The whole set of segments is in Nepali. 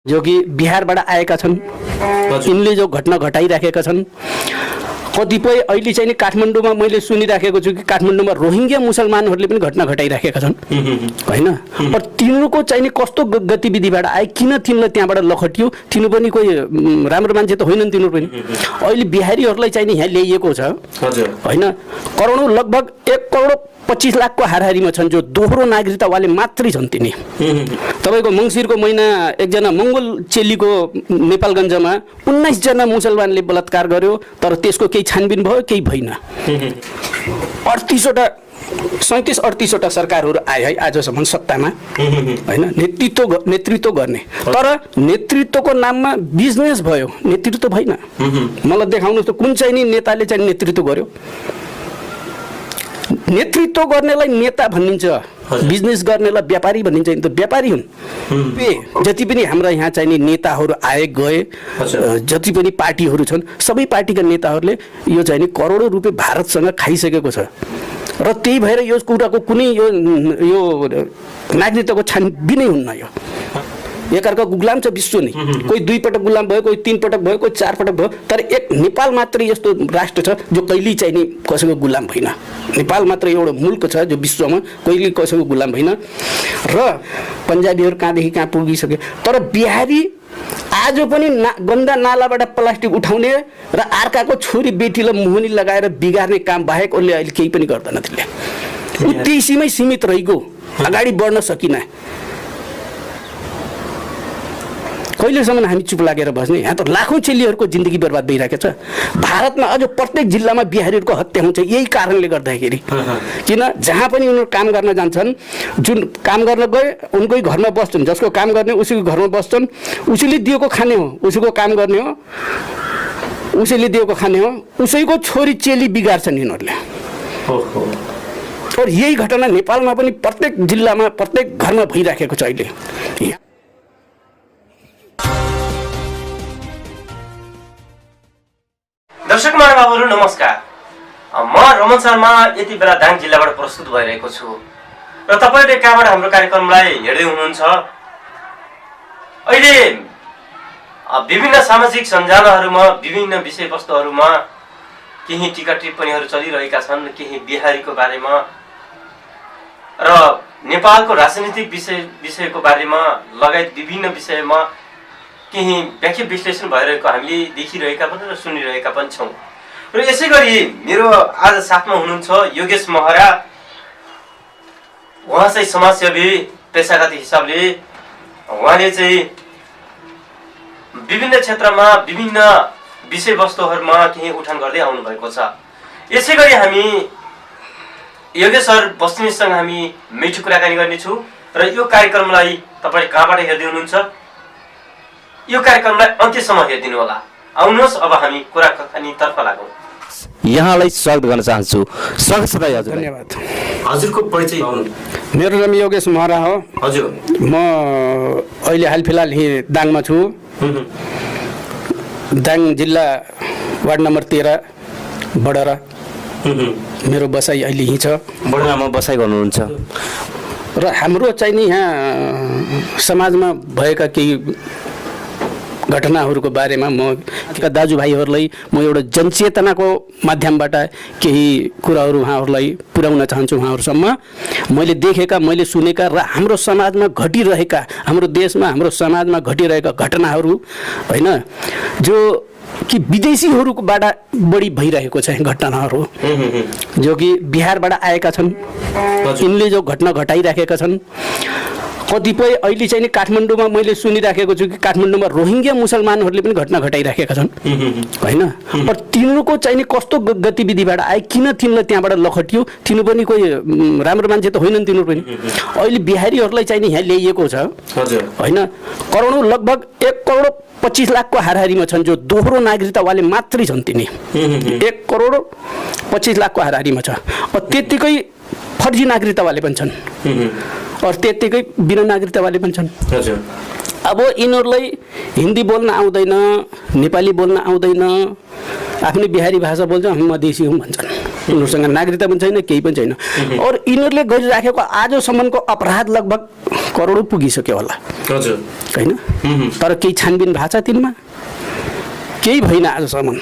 जो कि बिहारबाट आएका छन्। यिनले जो घटना घटाइराखेका छन्, कतिपय अहिले चाहिँ नि काठमाडौँमा मैले सुनिराखेको छु कि काठमाडौँमा रोहिङ्ग्या मुसलमानहरूले पनि घटना घटाइराखेका छन् हैन। तर तिनीहरूको चाहिँ नि कस्तो गतिविधिबाट आए, किन तिनीलाई त्यहाँबाट लखटियो? तिनी पनि कोही राम्रो मान्छे त होइनन् तिनीहरू पनि। अहिले बिहारीहरूलाई चाहिँ नि यहाँ ल्याइएको छ हैन। करोडौँ, लगभग 1,25,00,000 को हाराहारीमा छन्, जो दोहोरो नागरिकतावाले मात्रै छन् तिनी। तपाईको मङ्सिरको महिना एकजना मङ्गोल चेलीको नेपालगञ्जमा 19 जना मुसलमानले बलात्कार गर्यो, तर त्यसको केही छानबिन भयो, केही भएन। 37-38वटा सरकारहरू आए है आजसम्म सत्तामा हैन, नेतृत्व गर्ने। तर नेतृत्वको नाममा बिजनेस भयो, नेतृत्व भएन। मलाई देखाउनु त कुन चाहिँ नि नेताले चाहिँ नेतृत्व गर्यो? नेतृत्व गर्नेलाई नेता भनिन्छ, बिजनेस गर्नेलाई व्यापारी भनिन्छ। नि त व्यापारी हुन्। जति पनि हाम्रा यहाँ चाहिने नेताहरू आए गए, जति पनि पार्टीहरू छन्, सबै पार्टीका नेताहरूले यो चाहिँ नि करोडौँ रुपियाँ भारतसँग खाइसकेको छ। र त्यही भएर यो कुराको कुनै यो नागरिकताको छानबिनै हुन्न। यो एकअर्काको गुलाम छ विश्व नै। कोही 2 पटक गुलाम भयो, कोही 3 पटक भयो, कोही 4 पटक भयो, तर एक नेपाल मात्रै यस्तो राष्ट्र छ जो कहिल्यै चाहिँ नि कसैको गुलाम भएन। नेपाल मात्र एउटा मुल्क छ जो विश्वमा कहिल्यै कसैको गुलाम भएन। र पन्जाबीहरू कहाँदेखि कहाँ पुगिसके, तर बिहारी आज पनि गन्दा नालाबाट प्लास्टिक उठाउने र अर्काको छोरी बेटीलाई मुहनी लगाएर बिगार्ने काम बाहेक उसले अहिले केही पनि गर्दैन। त्यसले उद्देश्यमै सीमित रहिगयो, अगाडि बढ्न सकिन। कहिलेसम्म हामी चुप लागेर बस्ने? यहाँ त लाखौँ चेलीहरूको जिन्दगी बर्बाद भइरहेको छ। भारतमा अझ प्रत्येक जिल्लामा बिहारीहरूको हत्या हुन्छ यही कारणले गर्दाखेरि। किन? जहाँ पनि उनीहरू काम गर्न जान्छन्, जुन काम गर्न गए उनकै घरमा बस्छन्, जसको काम गर्ने उसैको घरमा बस्छन्, उसैले दिएको खाने हो, उसैको काम गर्ने हो, उसैले दिएको खाने हो, उसैको छोरी चेली बिगार्छन् यिनीहरूले। और यही घटना नेपालमा पनि प्रत्येक जिल्लामा प्रत्येक घरमा भइराखेको छ अहिले। दर्शक महानुभावहरू नमस्कार, म रमन शर्मा यति बेला दाङ जिल्लाबाट प्रस्तुत भइरहेको छु र तपाईहरुले कहाँबाट हाम्रो कार्यक्रमलाई हेर्दै हुनुहुन्छ। अहिले विभिन्न सामाजिक सञ्जालहरूमा विभिन्न विषयवस्तुहरूमा केही टीका टिप्पणीहरू चलिरहेका छन्, केही बिहारीको बारेमा र नेपालको राजनीतिक विषयको बारेमा लगायत विभिन्न विषयमा केही व्याख्या विश्लेषण भइरहेको हामीले देखिरहेका पनि र सुनिरहेका पनि छौँ। र यसै गरी मेरो आज साथमा हुनुहुन्छ योगेश महरा। उहाँ चाहिँ समाजसेवी पेसागत हिसाबले, उहाँले चाहिँ विभिन्न क्षेत्रमा विभिन्न विषयवस्तुहरूमा केही उठान गर्दै आउनु भएको छ। यसै गरी हामी योगेश सर बस्नेतसँग हामी मिठो कुराकानी गर्नेछौँ र यो कार्यक्रमलाई तपाईँ कहाँबाट हेर्दै हुनुहुन्छ, यो कार्यक्रमलाई अन्त्यसम्म हेरिदिनु होला। आउनुहोस् अब हामी कुराकानीतर्फ लागौँ। यहाँलाई स्वागत गर्न चाहन्छु। स्वागत छ दाइ। हजुर धन्यवाद। हजुरको परिचय दिनु। मेरो नाम योगेश महरा हो। हजुर, म अहिले हाल फिलहाल यही दाङमा छु। दाङ जिल्ला वार्ड नम्बर 13 बडरा मेरो बसाइ अहिले यहीँ छ। बडरामा बसाइ गर्नुहुन्छ र हाम्रो चाहिँ नि यहाँ समाजमा भएका केही घटनाहरूको बारेमा म दाजुभाइहरूलाई म एउटा जनचेतनाको माध्यमबाट केही कुराहरू उहाँहरूलाई पुर्याउन चाहन्छु। उहाँहरूसम्म मैले देखेका, मैले सुनेका र हाम्रो समाजमा घटिरहेका, हाम्रो देशमा हाम्रो समाजमा घटिरहेका घटनाहरू हैन, जो कि विदेशीहरूबाट बढी भइरहेको छ घटनाहरू, जो कि बिहारबाट आएका छन्। यिनले जो घटना घटाइराखेका छन्, कतिपय अहिले चाहिँ नि काठमाडौँमा मैले सुनिराखेको छु कि काठमाडौँमा रोहिङ्ग्या मुसलमानहरूले पनि घटना घटाइराखेका छन् हैन। तर तिनीहरूको चाहिँ नि कस्तो गतिविधिबाट आए, किन तिनीलाई त्यहाँबाट लखटियो? तिनी पनि कोही राम्रो मान्छे त होइनन् तिनीहरू पनि। अहिले बिहारीहरूलाई चाहिँ नि यहाँ ल्याइएको छ हैन। करोडौँ, लगभग 1,25,00,000 को हाराहारीमा छन्, जो दोहोरो नागरिकतावाले मात्रै छन् तिनी। 1,25,00,000 को हाराहारीमा छ। त्यत्तिकै फर्जी नागरिकतावाले पनि छन्, और त्यत्तिकै बिना नागरिकतावाले पनि छन्। अब यिनीहरूलाई हिन्दी बोल्न आउँदैन, नेपाली बोल्न आउँदैन, आफ्नै बिहारी भाषा बोल्छ, हामी मधेसी हौँ भन्छन्। उनीहरूसँग नागरिकता पनि छैन, केही पनि छैन। और यिनीहरूले गरिराखेको आजसम्मको अपराध लगभग करोडौँ पुगिसक्यो होला होइन, तर केही छानबिन भएको छ तिनमा? केही भएन आजसम्म।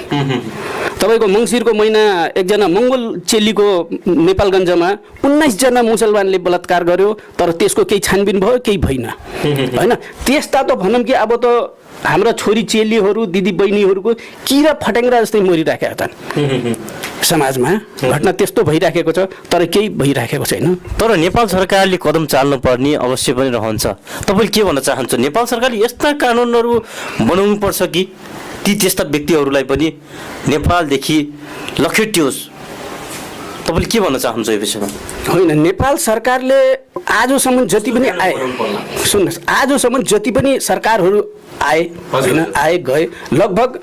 तपाईँको मङ्सिरको महिना एकजना मङ्गोल चेलीको नेपालगञ्जमा 19 जना मुसलमानले बलात्कार गर्यो, तर त्यसको केही छानबिन भयो? केही भएन होइन। त्यस्ता त भनौँ कि अब त हाम्रा छोरी चेलीहरू दिदी बहिनीहरूको किरा फट्याङ्ग्रा जस्तै मरिराखेका छन् समाजमा। घटना त्यस्तो भइराखेको छ, तर केही भइराखेको छैन। तर नेपाल सरकारले कदम चाल्नुपर्ने अवश्य पनि रहन्छ। तपाईँले के भन्न चाहन्छ? नेपाल सरकारले यस्ता कानुनहरू बनाउनु पर्छ कि ती त्यस्ता व्यक्तिहरूलाई पनि नेपालदेखि लखेटियोस्? तपाईँले के भन्न चाहन्छ यो विषयमा? होइन, नेपाल सरकारले आजसम्म जति पनि आए, सुन्नुहोस्, आजसम्म जति पनि सरकारहरू आए होइन, आए गए, लगभग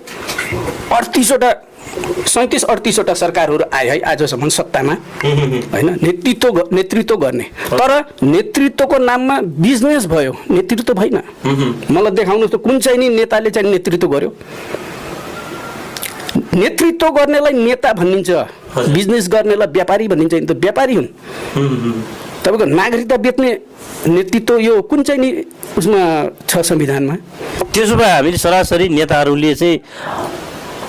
37-38वटा सरकारहरू आए है आजसम्म सत्तामा होइन, नेतृत्व गर्ने। तर नेतृत्वको नाममा बिजनेस भयो, नेतृत्व भएन। मलाई देखाउनुहोस् त कुन चाहिँ नि नेताले चाहिँ नेतृत्व गर्यो? नेतृत्व गर्नेलाई नेता भनिन्छ, बिजनेस गर्नेलाई व्यापारी भनिन्छ। नि त व्यापारी हुन्। तपाईँको नागरिकता बेच्ने नेतृत्व यो कुन चाहिँ नि उसमा छ संविधानमा? त्यसो भए हामीले सरासरी नेताहरूले चाहिँ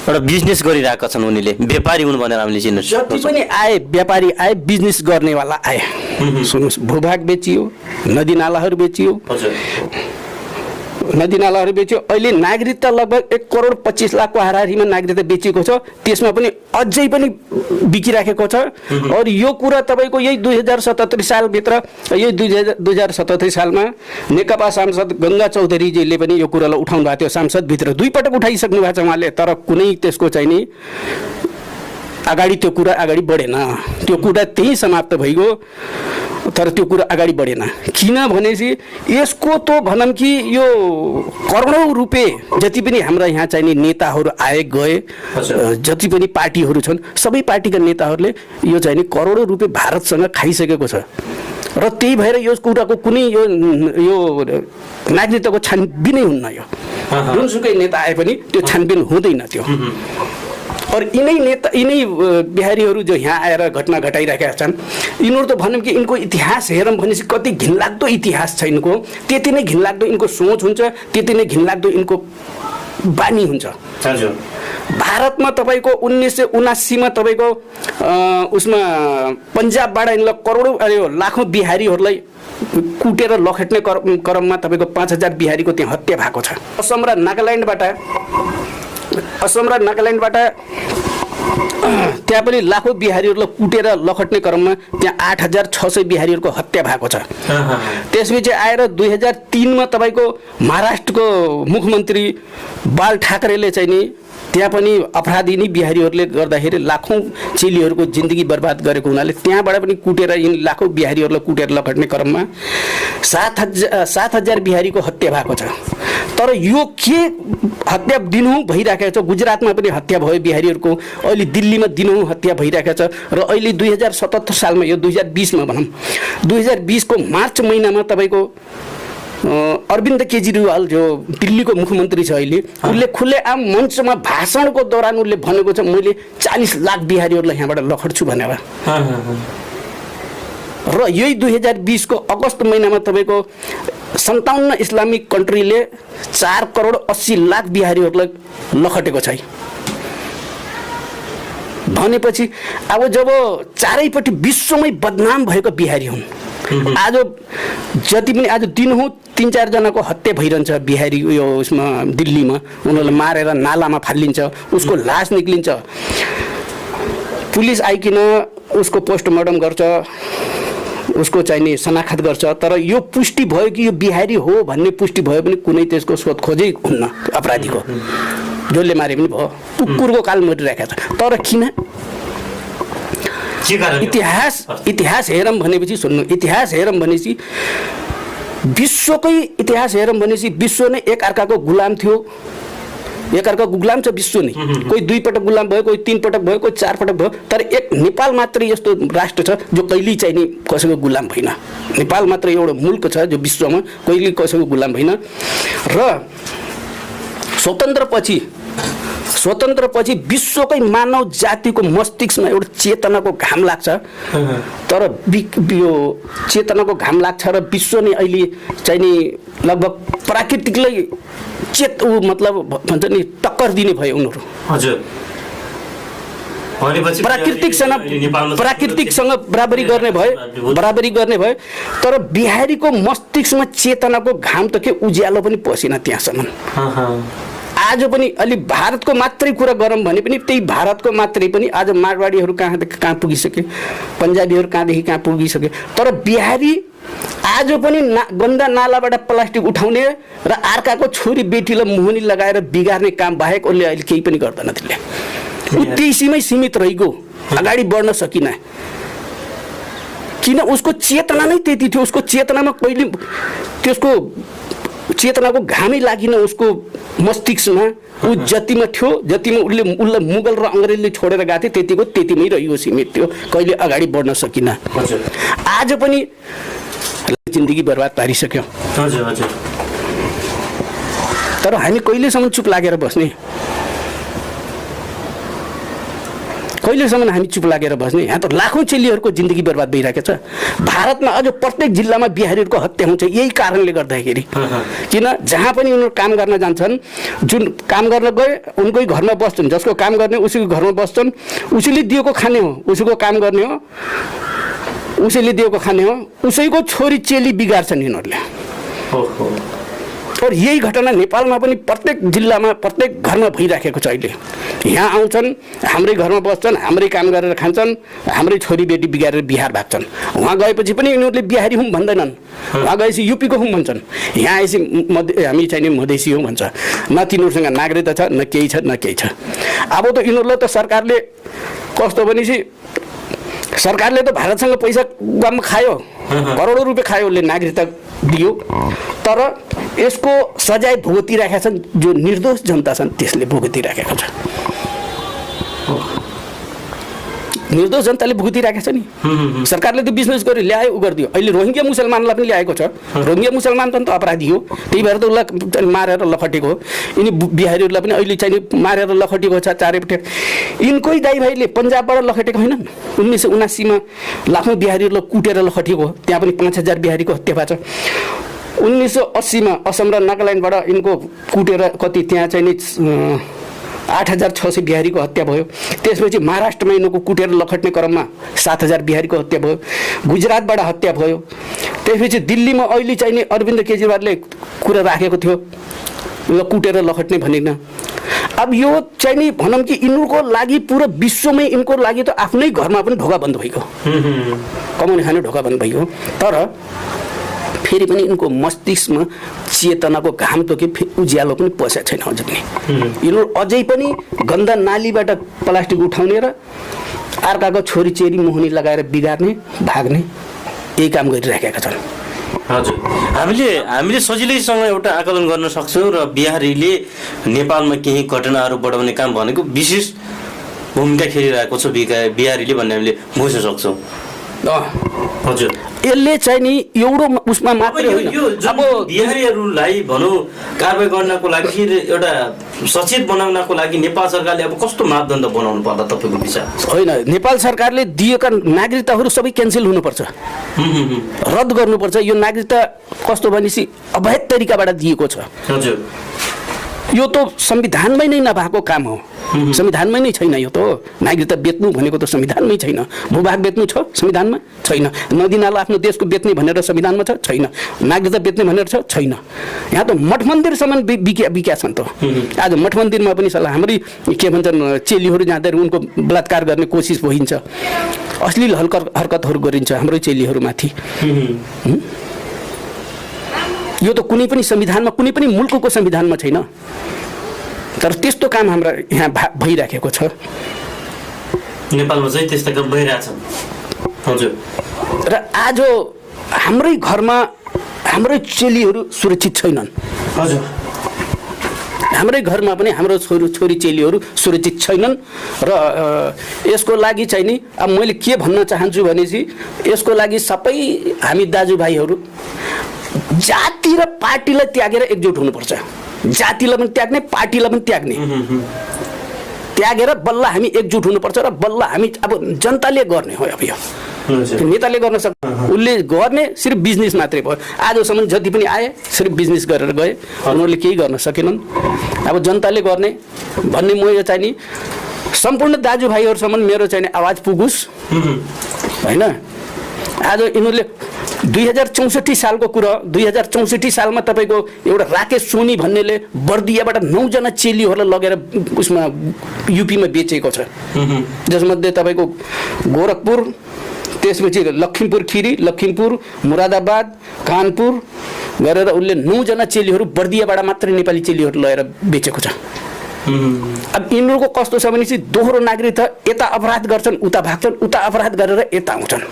एउटा बिजनेस गरिरहेका छन्, उनीले व्यापारी हुन् भनेर हामीले चिन्नु। जति पनि आए व्यापारी आए, बिजनेस गर्नेवाला आए। सुन्नुहोस्, भूभाग बेचियो, नदीनालाहरू बेचियो, नदीनालाहरू बेच्यो। अहिले नागरिकता लगभग 1,25,00,000को हाराहारीमा नागरिकता बेचिएको छ। त्यसमा पनि अझै पनि बिकिराखेको छ। और यो कुरा तपाईँको यही 2077 सालभित्र, यही 2077 सालमा नेकपा सांसद गङ्गा चौधरीजीले पनि यो कुरालाई उठाउनु भएको थियो। सांसदभित्र 2 पटक उठाइसक्नु भएको छ उहाँले, तर कुनै त्यसको चाहिँ नि अगाडि त्यो कुरा अगाडि बढेन। त्यो कुरा त्यहीँ समाप्त भइगयो, तर त्यो कुरा अगाडि बढेन। किनभनेपछि यसको त भनौँ कि यो करोडौँ रुपियाँ जति पनि हाम्रा यहाँ चाहिने नेताहरू आए गए, जति पनि पार्टीहरू छन्, सबै पार्टीका नेताहरूले यो चाहिने करोडौँ रुपियाँ भारतसँग खाइसकेको छ। र त्यही भएर यो कुराको कुनै यो नागरिकताको छानबिनै हुन्न। यो जुनसुकै नेता आए पनि त्यो छानबिन हुँदैन त्यो। और यिनै बिहारीहरू जो यहाँ आएर घटना घटाइरहेका छन्, यिनीहरू त भनौँ कि यिनको इतिहास हेरौँ भनेपछि कति घिनलाग्दो इतिहास छ यिनको। त्यति नै घिनलाग्दो यिनको सोच हुन्छ, त्यति नै घिनलाग्दो यिनको बानी हुन्छ। भारतमा तपाईँको 1979 मा तपाईँको उसमा पन्जाबबाट यिनलाई करोडौँ लाखौँ बिहारीहरूलाई कुटेर लखेट्ने क्रममा तपाईँको 5000 बिहारीको त्यहाँ हत्या भएको छ। असम र नागाल्यान्डबाट त्यहाँ पनि लाखौँ बिहारीहरूलाई कुटेर लखट्ने क्रममा त्यहाँ 8600 बिहारीहरूको हत्या भएको छ। त्यसपछि आएर 2003 मा तपाईँको महाराष्ट्रको मुख्यमन्त्री बाल ठाकरेले चाहिँ नि त्यहाँ पनि अपराधी बिहारीहरूले गर्दाखेरि लाखौँ चेलीहरूको जिन्दगी बर्बाद गरेको हुनाले त्यहाँबाट पनि कुटेर यिनी लाखौँ बिहारीहरूलाई कुटेर लखट्ने क्रममा 7000 बिहारीको हत्या भएको छ। तर यो के हत्या दिनहुँ भइरहेको छ। गुजरातमा पनि हत्या भयो बिहारीहरूको, अहिले दिल्लीमा दिनहुँ हत्या भइरहेको छ। र अहिले 2077 सालमा, यो 2020 मा भनौँ, 2020 को मार्च महिनामा तपाईँको अरविन्द केजरीवाल जो दिल्लीको मुख्यमन्त्री छ अहिले, उसले खुल्लेआम मञ्चमा भाषणको दौरान उसले भनेको छ मैले 40 लाख बिहारीहरूलाई यहाँबाट लखट्छु भनेर। र यही 2020 को अगस्त महिनामा तपाईँको 57 इस्लामिक कन्ट्रीले 4,80,00,000 बिहारीहरूलाई लखटेको छ। भनेपछि अब जब चारैपट्टि विश्वमै बदनाम भएको बिहारी हुन्, आज जति पनि आज दिनहुँ 3-4 जनाको हत्या भइरहन्छ बिहारी यो उसमा दिल्लीमा। उनीहरूलाई मारेर नालामा फालिन्छ, उसको लास निक्लिन्छ, पुलिस आइकिन उसको पोस्टमार्टम गर्छ, उसको चाहिने शनाखत गर्छ। तर यो पुष्टि भयो कि यो बिहारी हो भन्ने पुष्टि भयो भने कुनै त्यसको सोधखोजै हुन्न अपराधीको, जसले मारे पनि भयो। कुकुरको काल मरिरहेको छ। तर किन? इतिहास हेरौँ भनेपछि सुन्नु, इतिहास हेरौँ भनेपछि विश्वकै इतिहास हेरौँ भनेपछि विश्व नै एकअर्काको गुलाम थियो। एकअर्काको गुलाम छ विश्व नै। कोही 2 पटक गुलाम भयो, कोही 3 पटक भयो, कोही 4 पटक भयो। तर एक नेपाल मात्रै यस्तो राष्ट्र छ जो कहिल्यै चाहिँ नि कसैको गुलाम भएन। नेपाल मात्र एउटा मुल्क छ जो विश्वमा कहिल्यै कसैको गुलाम भएन। र स्वतन्त्रपछि स्वतन्त्रपछि विश्वकै मानव जातिको मस्तिष्कमा एउटा चेतनाको घाम लाग्छ, तर यो चेतनाको घाम लाग्छ र विश्व नै अहिले चाहिँ नि लगभग प्राकृतिकलाई मतलब भन्छ नि टक्कर दिने भयो उनीहरू। हजुर, प्राकृतिकसँग बराबरी गर्ने भयो, तर बिहारीको मस्तिष्कमा चेतनाको घाम त के उज्यालो पनि पसेन त्यहाँसम्म। आज पनि अलि भारतको मात्रै कुरा गरौँ भने पनि त्यही भारतको मात्रै पनि आज मारवाडीहरू कहाँ पुगिसके, पन्जाबीहरू कहाँदेखि कहाँ पुगिसके, तर बिहारी आज पनि गन्दा नालाबाट प्लास्टिक उठाउने र अर्काको छोरी बेटीलाई मुहनी लगाएर बिगार्ने काम बाहेक उसले अहिले केही पनि गर्दैन। त्यसले त्यसैमै सीमित रहिगयो, अगाडि बढ्न सकिन। किन? उसको चेतना नै त्यति थियो। उसको चेतनामा कहिले त्यसको चेतनाको घामै लागिन उसको मस्तिष्कमा। ऊ जतिमा थियो, जतिमा उसलाई मुगल र अङ्ग्रेजले छोडेर गएको थियो त्यतिमै रहियो, सीमित थियो, कहिले अगाडि बढ्न सकिन। आज पनि जिन्दगी बर्बाद पारिसक्यो। तर हामी कहिलेसम्म चुप लागेर बस्ने? कहिलेसम्म हामी चुप लागेर बस्ने? यहाँ त लाखौँ चेलीहरूको जिन्दगी बर्बाद भइरहेको छ। भारतमा अझ प्रत्येक जिल्लामा बिहारीहरूको हत्या हुन्छ यही कारणले गर्दाखेरि। किन? जहाँ पनि उनीहरू काम गर्न जान्छन्, जुन काम गर्न गए उनकै घरमा बस्छन्, जसको काम गर्ने उसैको घरमा बस्छन्, उसैले दिएको खाने हो, उसैको काम गर्ने हो, उसैले दिएको खाने हो, उसैको छोरी चेली बिगार्छन् यिनीहरूले। और यही घटना नेपालमा पनि प्रत्येक जिल्लामा प्रत्येक घरमा भइराखेको छ। अहिले यहाँ आउँछन्, हाम्रै घरमा बस्छन्, हाम्रै काम गरेर खान्छन्, हाम्रै छोरी बेटी बिगारेर बिहार भाग्छन्। वहाँ गएपछि पनि यिनीहरूले बिहारी हौँ भन्दैनन्, वहाँ गएपछि युपीको हौँ भन्छन्, यहाँ आएपछि हामी चाहिँ मधेसी हौँ भन्छ। न तिनीहरूसँग नागरिकता छ, न केही छ, न केही छ। अब त यिनीहरूलाई त सरकारले कस्तो भनेपछि सरकारले त भारतसँग पैसा गम खायो, करोडौँ रुपियाँ खायो, उसले नागरिकता दियो, तर यसको सजाय भुगतिराखेका छन् जो निर्दोष जनता छन् त्यसले भुगतिराखेको छ। निर्दोष जनताले भुगतिराखेको छ नि। सरकारले त बिजनेस गरी ल्यायो, उ गरिदियो। अहिले रोहिङ्ग्या मुसलमानलाई पनि ल्याएको छ। रोहिङ्ग्या मुसलमान पनि त अपराधी हो, त्यही भएर त उसलाई मारेर लखटेको हो। यिनी बिहारीहरूलाई पनि अहिले चाहिँ मारेर लखटेको छ चारैपट्टि। यिनकै दाइ भाइले पन्जाबबाट लखटेको होइनन्? 1979 लाखौँ बिहारीहरूलाई कुटेर लखटेको हो, त्यहाँ पनि 5000 बिहारीको हत्या भएको छ। 1980 असम र नागाल्यान्डबाट यिनको कुटेर कति त्यहाँ चाहिँ 8600 बिहारीको हत्या भयो। त्यसपछि महाराष्ट्रमा यिनको कुटेर लखट्ने क्रममा 7000 बिहारीको हत्या भयो। गुजरातबाट हत्या भयो। त्यसपछि दिल्लीमा अहिले चाहिँ अरविन्द केजरीवालले कुरा राखेको थियो ल कुटेर लखट्ने भनिन। अब यो चाहिँ नि भनौँ कि यिनीहरूको लागि पुरा विश्वमै यिनको लागि त आफ्नै घरमा पनि ढोका बन्द भएको, कमाउने खाने ढोका बन्द भएको। तर फेरि पनि यिनको मस्तिष्कमा चेतनाको घाम त के उज्यालो पनि पसेको छैन अझै पनि। यिनीहरू अझै पनि गन्दा नालीबाट प्लास्टिक उठाउने र अर्काको छोरी चेली मुहनी लगाएर बिगार्ने, भाग्ने यही काम गरिराखेका छन्। हजुर, हामीले सजिलैसँग एउटा आकलन गर्न सक्छौँ र बिहारीले नेपालमा केही घटनाहरू बढाउने काम भनेको विशेष भूमिका खेलिरहेको छ बिहारीले भन्ने हामीले बुझ्न सक्छौँ। हजुर, यसले चाहिँ नि एउटा उसमा मात्रै होइन, अब बिहारीहरूलाई भनौँ कारबाही गर्नको लागि एउटा सचेत बनाउनको लागि नेपाल सरकारले अब कस्तो मापदण्ड बनाउनु पर्ला तपाईँको विचार? होइन, नेपाल सरकारले दिएका नागरिकताहरू सबै क्यान्सल हुनुपर्छ, रद्द गर्नुपर्छ। यो नागरिकता कस्तो भनेपछि अवैध तरिकाबाट दिएको छ। हजुर, यो त संविधानमै नै नभएको काम हो, संविधानमै नै छैन। यो त नागरिकता बेच्नु भनेको त संविधानमै छैन। भूभाग बेच्नु छ संविधानमा? छैन। नदी नाला आफ्नो देशको बेच्ने भनेर संविधानमा छ? छैन। नागरिकता बेच्ने भनेर छ? छैन। यहाँ त मठ मन्दिरसम्म बिक्या छन् त। आज मठ मन्दिरमा पनि सल्लाह हाम्रै के भन्छन् चेलीहरू जाँदाखेरि उनको बलात्कार गर्ने कोसिस भइन्छ, अश्लील हरकतहरू गरिन्छ हाम्रो चेलीहरूमाथि। यो त कुनै पनि संविधानमा, कुनै पनि मुल्कको संविधानमा छैन। तर त्यस्तो काम हाम्रो यहाँ भइराखेको छ, नेपालमा चाहिँ त्यस्ता काम भइरहेछन्। हजुर, र आज हाम्रै घरमा हाम्रै चेलीहरू सुरक्षित छैनन्। हजुर, हाम्रै घरमा पनि हाम्रो छोरी चेलीहरू सुरक्षित छैनन्। र यसको लागि चाहिँ नि अब मैले के भन्न चाहन्छु भनेपछि यसको लागि सबै हामी दाजुभाइहरू जाति र पार्टीलाई त्यागेर एकजुट हुनुपर्छ। जातिलाई पनि त्याग्ने, पार्टीलाई पनि त्याग्ने। त्यागेर बल्ल हामी एकजुट हुनुपर्छ र बल्ल हामी अब जनताले गर्ने हो। अब यो नेताले गर्न सक्छ, उसले गर्ने सिर्फ बिजनेस मात्रै भयो। आजसम्म जति पनि आए सिर्फ बिजनेस गरेर गए, उनीहरूले केही गर्न सकेनन्। अब जनताले गर्ने भन्ने म यो चाहिँ नि सम्पूर्ण दाजुभाइहरूसम्म मेरो चाहिँ आवाज पुगोस् होइन। आज यिनीहरूले 2064 सालको कुरा, 2064 सालमा तपाईँको एउटा राकेश सोनी भन्नेले बर्दियाबाट 9 जना चेलीहरूलाई लगेर उसमा युपीमा बेचेको छ, जसमध्ये तपाईँको गोरखपुर, त्यसपछि लखिमपुर खिरी, लखिमपुर, मुरादाबाद, कानपुर गरेर उसले 9 जना चेलीहरू बर्दियाबाट मात्रै नेपाली चेलीहरू लगेर बेचेको छ। अब यिनीहरूको कस्तो छ भने चाहिँ दोहोरो नागरिक छ, यता अपराध गर्छन् उता भाग्छन्, उता अपराध गरेर यता आउँछन्।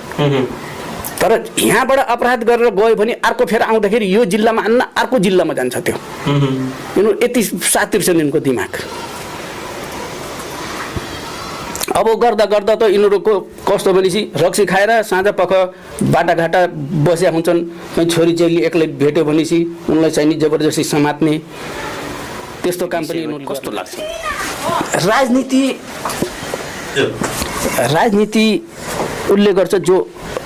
तर यहाँबाट अपराध गरेर गयो भने अर्को फेरि आउँदाखेरि यो जिल्लामा आन्न अर्को जिल्लामा जान्छ। त्यो यिनीहरू यति सातिर छन् यिनको दिमाग। अब गर्दा गर्दा त यिनीहरूको कस्तो भनेपछि रक्सी खाएर साँझ पख बाटाघाटा बस्या हुन्छन्। छोरी चेली एक्लै भेट्यो भनेपछि उनलाई चाहिँ नि जबरजस्ती समात्ने त्यस्तो काम पनि यिनीहरू कस्तो लाग्छ। राजनीति उसले गर्छ जो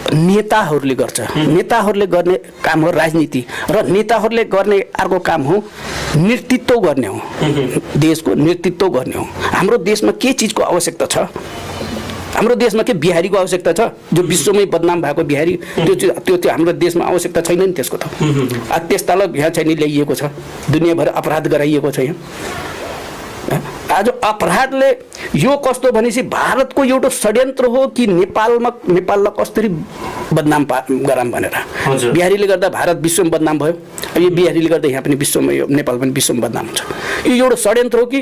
नेताहरूले गर्छ। नेताहरूले गर्ने काम हो राजनीति, र नेताहरूले गर्ने अर्को काम हो नेतृत्व गर्ने हो, देशको नेतृत्व गर्ने हो। हाम्रो देशमा के चिजको आवश्यकता छ? हाम्रो देशमा के बिहारीको आवश्यकता छ? जो विश्वमै बदनाम भएको बिहारी, त्यो हाम्रो देशमा आवश्यकता छैन नि त्यसको त। त्यस्तालाई यहाँ चाहिँ नि ल्याइएको छ, दुनियाँभर अपराध गराइएको छ यहाँ। आज अपराधले यो कस्तो भनेपछि भारतको एउटा षड्यन्त्र हो कि नेपाललाई कसरी बदनाम गराम भनेर। बिहारीले गर्दा भारत विश्वमा बदनाम भयो, यो बिहारीले गर्दा यहाँ पनि विश्वमा, यो नेपाल पनि विश्वमा बदनाम हुन्छ। यो एउटा षड्यन्त्र हो कि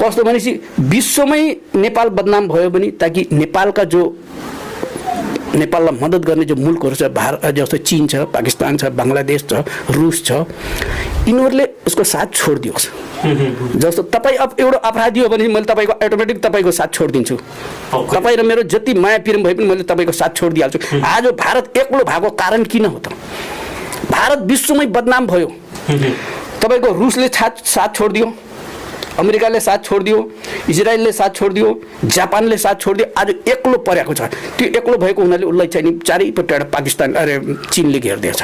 कस्तो भनेपछि विश्वमै नेपाल बदनाम भयो भने ताकि नेपालका जो नेपाललाई मद्दत गर्ने जो मुलुकहरू छ, भारत जस्तो चीन छ, पाकिस्तान छ, बङ्गलादेश छ, रुस छ, यिनीहरूले उसको साथ छोडिदियोस्। जस्तो तपाईँ अब एउटा अपराधी हो भने मैले तपाईँको अटोमेटिक तपाईँको साथ छोडिदिन्छु। तपाईँ र मेरो जति माया प्रेम भए पनि मैले तपाईँको साथ छोडिदिइहाल्छु। आज भारत एक्लो भएको कारण किन हो त? भारत विश्वमै बदनाम भयो। तपाईँको रुसले साथ छोडिदियो, अमेरिकाले साथ छोडिदियो, इजरायलले साथ छोडिदियो, जापानले साथ छोडिदियो। आज एक्लो परेको छ। त्यो एक्लो भएको हुनाले उसलाई चाहिँ चारैपट्टिबाट पाकिस्तान चीनले घेरिदिएछ।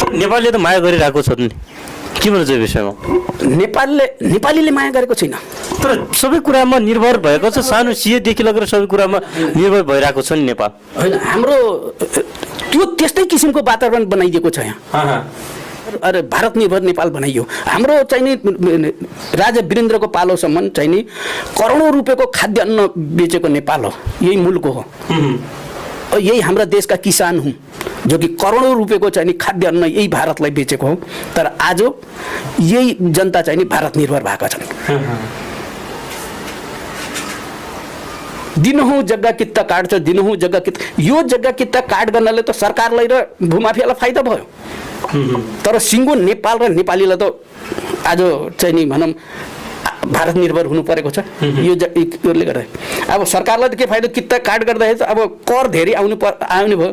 नेपालले त माया गरिरहेको छ नि, के भन्छ यो विषयमा? नेपालीले माया गरेको छैन, तर सबै कुरामा निर्भर भएको छ। सानो सिएदेखि लगेर सबै कुरामा निर्भर भइरहेको छ नि नेपाल। होइन, हाम्रो त्यो त्यस्तै किसिमको वातावरण बनाइदिएको छ यहाँ। अरे भारत निर्भर नेपाल बनाइयो। हाम्रो चाहिँ नि राजा वीरेन्द्रको पालोसम्म चाहिँ नि करोडौँ रुपियाँको खाद्यान्न बेचेको नेपाल हो, यही मुलुक हो। यही हाम्रा देशका किसान हुन् जो कि करोडौँ रुपियाँको चाहिँ नि खाद्यान्न यही भारतलाई बेचेको हो। तर आज यही जनता चाहिँ नि भारत निर्भर भएका छन्। दिनहुँ जग्गा कित्ता काट्छ, दिनहुँ जग्गा कित्ता। यो जग्गा कित्ता काट गर्नाले त सरकारलाई र भूमाफियालाई फाइदा भयो, तर सिङ्गो नेपाल र नेपालीलाई त आज चाहिँ नि भनौँ भारत निर्भर हुनु परेको छ। योले गर्दा अब सरकारलाई त के फाइदा? कित्ता काट गर्दाखेरि त अब कर धेरै आउने भयो।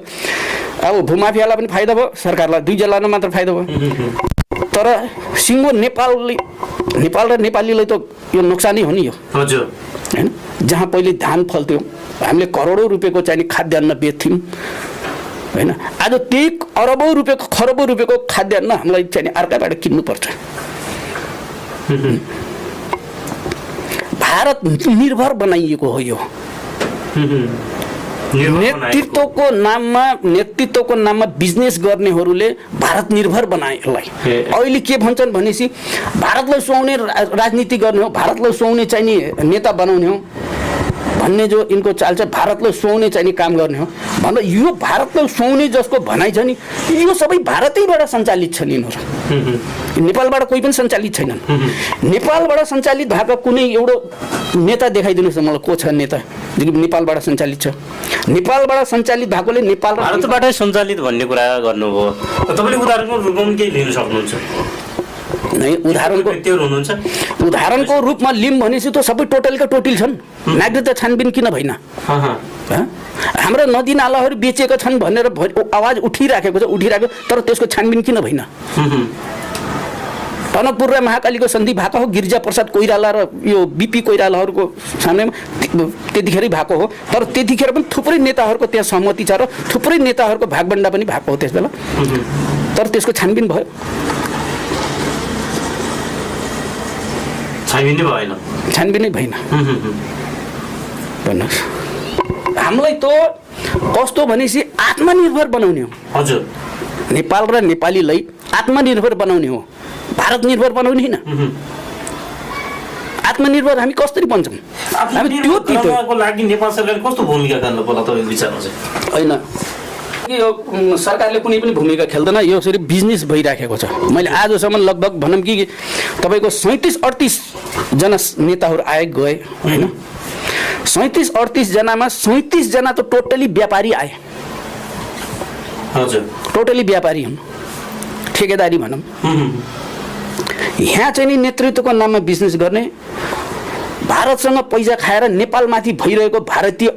अब भूमाफियालाई पनि फाइदा भयो, सरकारलाई दुई जलालाई मात्र फाइदा भयो। तर सिङ्गो नेपाल र नेपालीलाई त यो नोक्सानै हो नि यो, होइन? जहाँ पहिले धान फल्थ्यो, हामीले करोडौँ रुपियाँको चाहिँ खाद्यान्न बेच्थ्यौँ, होइन? आज त्यही अरबौँ रुपियाँको खरबौँ रुपियाँको खाद्यान्न हामीलाई चाहिँ अर्काबाट किन्नुपर्छ। भारत निर्भर बनाइएको हो यो। नेतृत्वको नाममा बिजनेस गर्नेहरूले भारत निर्भर बनाए यसलाई। अहिले के भन्छन् भनेपछि भारतलाई सुहाउने राजनीति गर्ने हो, भारतलाई सुहाउने चाहिँ नि नेता बनाउने हो भन्ने जो यिनको चाल छ, भारतलाई सुहाउने चाहिँ नि काम गर्ने हो भन्दा यो भारतलाई सुहाउने जसको भनाइ छ नि, यो सबै भारतैबाट सञ्चालित छन्। यिनीहरू नेपालबाट कोही पनि सञ्चालित छैनन्। नेपालबाट सञ्चालित भएको कुनै एउटा नेता देखाइदिनुहोस् न मलाई, को छ नेता जो नेपालबाट सञ्चालित छ? नेपालबाट सञ्चालित भएकोले नेपाल भारतबाटै सञ्चालित भन्ने कुरा गर्नुभयो। तपाईँले उदाहरणको रूपमा केही लिन सक्नुहुन्छ? उदाहरणको रूपमा लिम भनेपछि त सबै टोटलका टोटल छन्। नागरिकता छानबिन किन भएन? हाम्रा नदी नालाहरू बेचेका छन् भनेर आवाज उठिराखेको छ, तर त्यसको छानबिन किन भएन? टनकपुर र महाकालीको सन्धि भएको हो गिरिजा प्रसाद कोइराला र यो बिपी कोइरालाहरूको सामनेमा त्यतिखेरै भएको हो। तर त्यतिखेर पनि थुप्रै नेताहरूको त्यहाँ सहमति छ र थुप्रै नेताहरूको भागबन्डा पनि भएको हो त्यस बेला। तर त्यसको छानबिन भयो, छानबिनै भएन। भन्नुहोस् हामीलाई त कस्तो भनेपछि आत्मनिर्भर बनाउने हो। हजुर, नेपाल र नेपालीलाई आत्मनिर्भर बनाउने हो, भारत निर्भर बनाउने होइन। आत्मनिर्भर हामी कसरी बन्छौँ? हामी त्यो लागि नेपाल सरकारले कस्तो भूमिका खेल्नु पर्ला तपाईँको विचारमा चाहिँ? होइन, यो सरकारले कुनै पनि भूमिका खेल्दैन, यो यसरी बिजनेस भइराखेको छ। मैले आजसम्म लगभग भनौँ कि तपाईँको 37-38 जना नेताहरू आए गए होइन। 37-38 जनामा 37 जना त टोटली व्यापारी आए। हजुर, टोटली व्यापारी हुन्, ठेकेदारी भनौँ। यहाँ चाहिँ नि नेतृत्वको नाममा बिजनेस गर्ने, भारतसँग पैसा खाएर नेपालमाथि भइरहेको भारतीय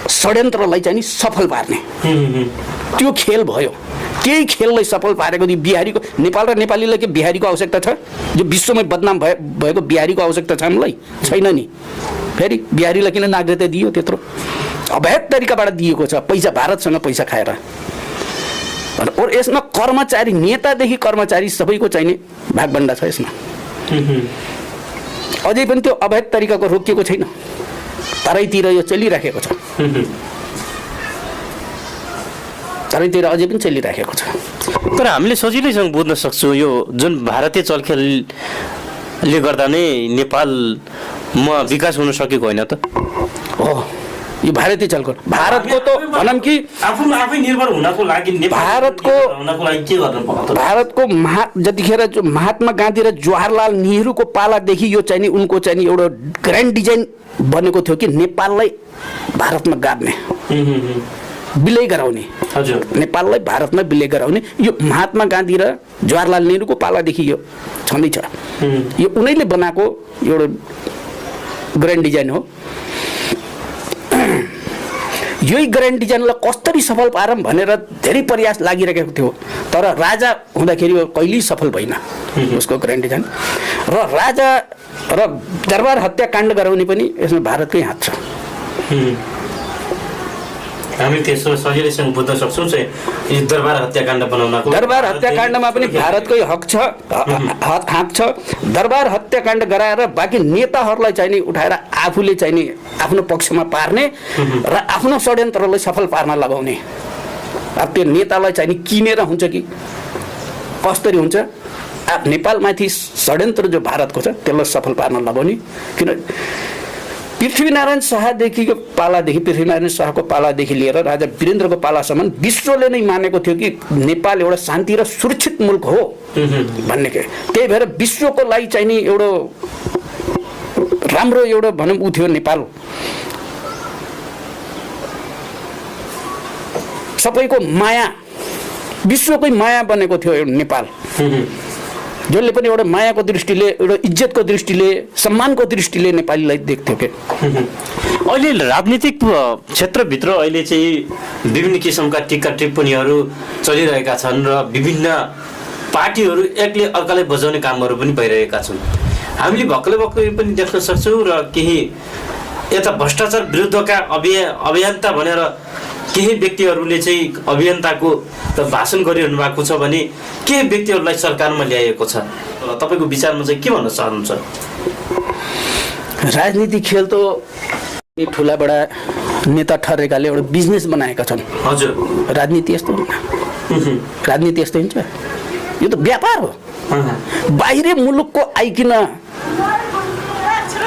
षड्यन्त्रलाई चाहिँ नि सफल पार्ने त्यो खेल भयो। त्यही खेललाई सफल पारेको बिहारीको, नेपाल र नेपालीलाई के बिहारीको आवश्यकता छ? जो विश्वमै बदनाम भएको बिहारीको आवश्यकता छ हामीलाई? छैन नि। फेरि बिहारीलाई किन नागरिकता दियो? त्यत्रो अवैध तरिकाबाट दिएको छ, पैसा भारतसँग पैसा खाएर। और यसमा कर्मचारी, नेतादेखि कर्मचारी सबैको चाहिने भागबन्डा छ यसमा। अझै पनि त्यो अवैध तरिकाको रोकिएको छैन, तराईतिर यो चलिराखेको छ, तराईतिर अझै पनि चलिराखेको छ। तर हामीले सजिलैसँग बुझ्न सक्छौँ यो जुन भारतीय चलखेलले गर्दा नै नेपालमा विकास हुन सकेको होइन त हो। यो भारतीय चलखेल, भारतको त भनौँ कि आफै निर्भर हुनको लागि भारतको के गर्नु पर्छ? भारतको जतिखेर महात्मा गान्धी र जवाहरलाल नेहरूको पालादेखि यो चाहिँ नि उनको चाहिँ नि एउटा ग्रान्ड डिजाइन बनेको थियो कि नेपाललाई भारतमा गाड्ने, विलय गराउने। हजुर, नेपाललाई भारतमा विलय गराउने यो महात्मा गान्धी र जवाहरलाल नेहरूको पालादेखि यो छँदैछ। यो उनीहरूले बनाएको एउटा ग्रान्ड डिजाइन हो। यही ग्रान्ड डिजाइनलाई कसरी सफल पारौँ भनेर धेरै प्रयास लागिरहेको थियो, तर राजा हुँदाखेरि कहिल्यै सफल भएन उसको ग्रान्ड डिजाइन। र राजा र दरबार हत्याकाण्ड गराउने पनि यसमा भारतकै हात छ। हामी त्यसो सजिलैसँग बुझ्न सक्छौँ चाहिँ दरबार हत्याकाण्ड बनाउनको, दरबार हत्याकाण्डमा पनि भारतकै हक छ, हात छ। दरबार हत्याकाण्ड गराएर बाँकी नेताहरूलाई चाहिँ नि उठाएर आफूले चाहिँ नि आफ्नो पक्षमा पार्ने र आफ्नो षड्यन्त्रलाई सफल पार्न लगाउने। अब त्यो नेतालाई चाहिँ नि किनेर हुन्छ कि कसरी हुन्छ? अब नेपालमाथि षड्यन्त्र जो भारतको छ त्यसलाई सफल पार्न लगाउने। किन पृथ्वीनारायण शाहदेखिको पालादेखि, पृथ्वीनारायण शाहको पालादेखि लिएर राजा वीरेन्द्रको पालासम्म विश्वले नै मानेको थियो कि नेपाल एउटा शान्ति र सुरक्षित मुल्क हो भन्ने के। त्यही भएर विश्वको लागि चाहिँ नि एउटा राम्रो एउटा भनौँ उ थियो नेपाल। सबैको माया, विश्वकै माया बनेको थियो एउटा नेपाल, जसले पनि एउटा मायाको दृष्टिले, एउटा इज्जतको दृष्टिले, सम्मानको दृष्टिले नेपालीलाई देख्थ्यो के। अहिले राजनीतिक क्षेत्रभित्र अहिले चाहिँ विभिन्न किसिमका टिक्का टिप्पणीहरू चलिरहेका छन् र विभिन्न पार्टीहरू एकले अर्कालाई बजाउने कामहरू पनि भइरहेका छन्। हामीले भक्कलै पनि देख्न सक्छौँ र केही यता भ्रष्टाचार विरुद्धका अभियन्ता भनेर केही व्यक्तिहरूले चाहिँ अभियन्ताको भाषण गरिरहनु भएको छ भने केही व्यक्तिहरूलाई सरकारमा ल्याएको छ। तपाईँको विचारमा चाहिँ के भन्न चाहनुहुन्छ? राजनीतिक खेल त ठुला बडा नेता ठहरेकाले एउटा बिजनेस बनाएका छन्। हजुर, राजनीति यस्तो होइन, राजनीति यस्तो हुन्छ, यो त व्यापार हो। बाहिरी मुलुकको आइकिन,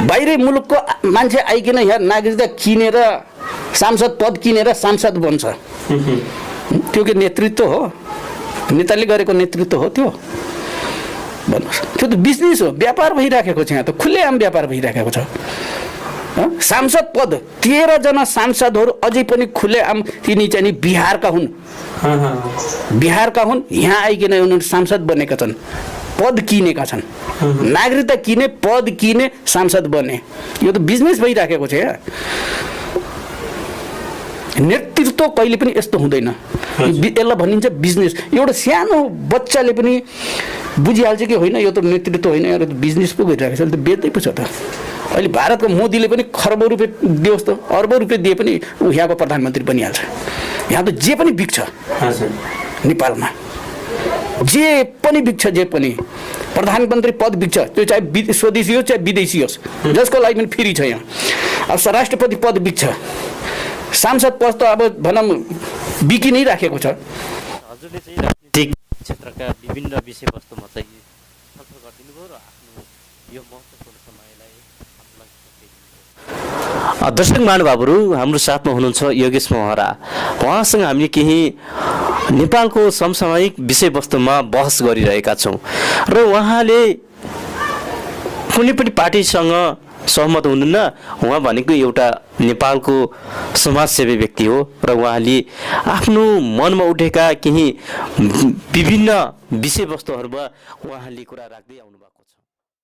बाहिरी मुलुकको मान्छे आइकिन यहाँ नागरिकता किनेर सांसद पद किनेर सांसद बन्छ। त्यो के नेतृत्व हो? नेताले गरेको नेतृत्व हो त्यो? भन्नुहोस्, त्यो त बिजनेस हो, व्यापार भइराखेको छ। यहाँ त खुल्लेआम व्यापार भइराखेको छ। सांसद पद 13 जना सांसदहरू अझै पनि खुल्लेआम तिनी चाहिँ नि बिहारका हुन्, बिहारका हुन्। यहाँ आइकन उनीहरू सांसद बनेका छन्, पद किनेका छन्, नागरिकता किने, पद किने, सांसद बने। यो त बिजनेस भइराखेको छ। नेतृत्व कहिले पनि यस्तो हुँदैन। यसलाई भनिन्छ बिजनेस। एउटा सानो बच्चाले पनि बुझिहाल्छ कि होइन यो त नेतृत्व होइन, यो त बिजनेस पो गरिरहेको छ, अहिले त बेच्दै पो छ त। अहिले भारतको मोदीले पनि खरबौँ रुपियाँ दियोस् त, अर्बौँ रुपियाँ दिए पनि ऊ यहाँको प्रधानमन्त्री बनिहाल्छ। यहाँ त जे पनि बिक्छ नेपालमा, जे पनि बिक्छ, जे पनि प्रधानमन्त्री पद बिक्छ, त्यो चाहे स्वदेशी होस् चाहे विदेशी होस्, जसको लागि पनि फ्री छ यहाँ। अब राष्ट्रपति पद बिक्छ, सांसद पद त अब भनौँ बिकि नै राखेको छ। हजुरले चाहिँ राजनीतिक क्षेत्रका विभिन्न विषयवस्तुमा चाहिँ छलफल गरिदिनु भयो र आफ्नो यो महत्त्वपूर्ण समयलाई दर्शक महानुभावहरू, हाम्रो साथमा हुनुहुन्छ योगेश महरा। उहाँसँग हामीले केही नेपालको समसामयिक विषयवस्तुमा बहस गरिरहेका छौँ र उहाँले कुनै पनि पार्टीसँग सहमत हुनुहुन्न। उहाँ भनेको एउटा नेपालको समाजसेवी व्यक्ति हो र उहाँले आफ्नो मनमा उठेका केही विभिन्न विषयवस्तुहरूमा उहाँले कुरा राख्दै आउनुभएको